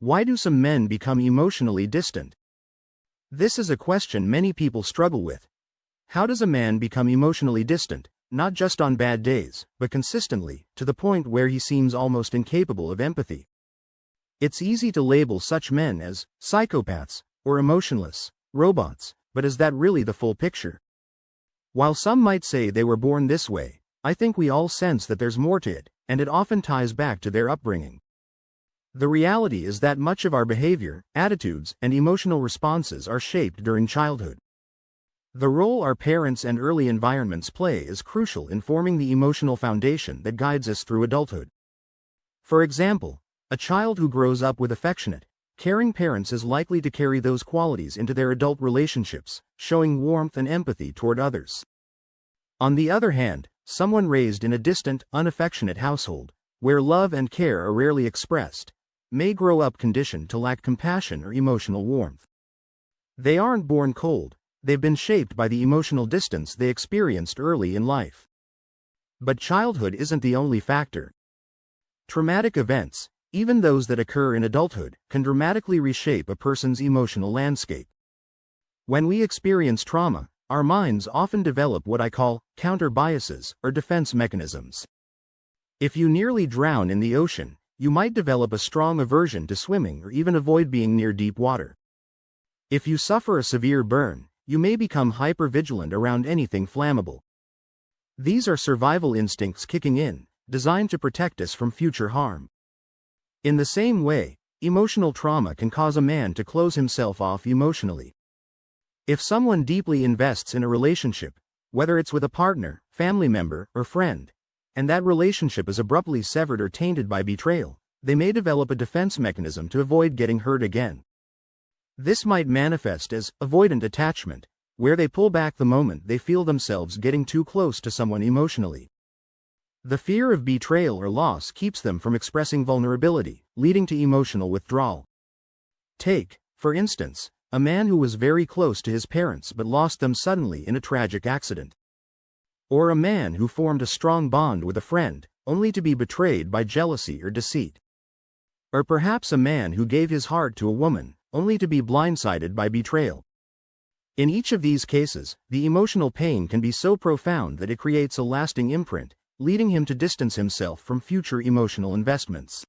Why do some men become emotionally distant? This is a question many people struggle with. How does a man become emotionally distant, not just on bad days, but consistently, to the point where he seems almost incapable of empathy? It's easy to label such men as psychopaths or emotionless robots, but is that really the full picture? While some might say they were born this way, I think we all sense that there's more to it, and it often ties back to their upbringing. The reality is that much of our behavior, attitudes, and emotional responses are shaped during childhood. The role our parents and early environments play is crucial in forming the emotional foundation that guides us through adulthood. For example, a child who grows up with affectionate, caring parents is likely to carry those qualities into their adult relationships, showing warmth and empathy toward others. On the other hand, someone raised in a distant, unaffectionate household, where love and care are rarely expressed, may grow up conditioned to lack compassion or emotional warmth. They aren't born cold, they've been shaped by the emotional distance they experienced early in life. But childhood isn't the only factor. Traumatic events, even those that occur in adulthood, can dramatically reshape a person's emotional landscape. When we experience trauma, our minds often develop what I call counter biases or defense mechanisms. If you nearly drown in the ocean, you might develop a strong aversion to swimming or even avoid being near deep water. If you suffer a severe burn, you may become hypervigilant around anything flammable. These are survival instincts kicking in, designed to protect us from future harm. In the same way, emotional trauma can cause a man to close himself off emotionally. If someone deeply invests in a relationship, whether it's with a partner, family member, or friend, and that relationship is abruptly severed or tainted by betrayal, they may develop a defense mechanism to avoid getting hurt again. This might manifest as avoidant attachment, where they pull back the moment they feel themselves getting too close to someone emotionally. The fear of betrayal or loss keeps them from expressing vulnerability, leading to emotional withdrawal. Take, for instance, a man who was very close to his parents but lost them suddenly in a tragic accident. Or a man who formed a strong bond with a friend, only to be betrayed by jealousy or deceit. Or perhaps a man who gave his heart to a woman, only to be blindsided by betrayal. In each of these cases, the emotional pain can be so profound that it creates a lasting imprint, leading him to distance himself from future emotional investments.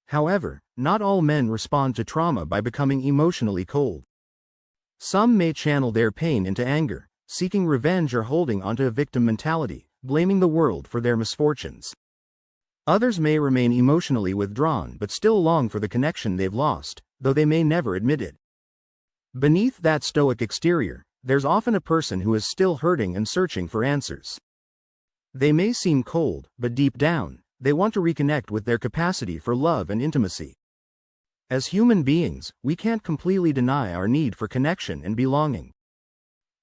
However, not all men respond to trauma by becoming emotionally cold. Some may channel their pain into anger, seeking revenge or holding onto a victim mentality, blaming the world for their misfortunes. Others may remain emotionally withdrawn but still long for the connection they've lost, though they may never admit it. Beneath that stoic exterior, there's often a person who is still hurting and searching for answers. They may seem cold, but deep down, they want to reconnect with their capacity for love and intimacy. As human beings, we can't completely deny our need for connection and belonging.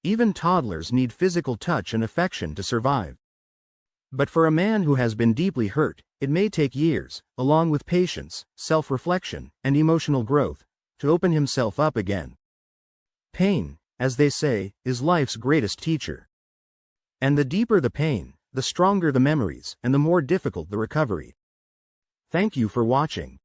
Even toddlers need physical touch and affection to survive. But for a man who has been deeply hurt, it may take years, along with patience, self-reflection, and emotional growth, to open himself up again. Pain, as they say, is life's greatest teacher. And the deeper the pain, the stronger the memories, and the more difficult the recovery. Thank you for watching.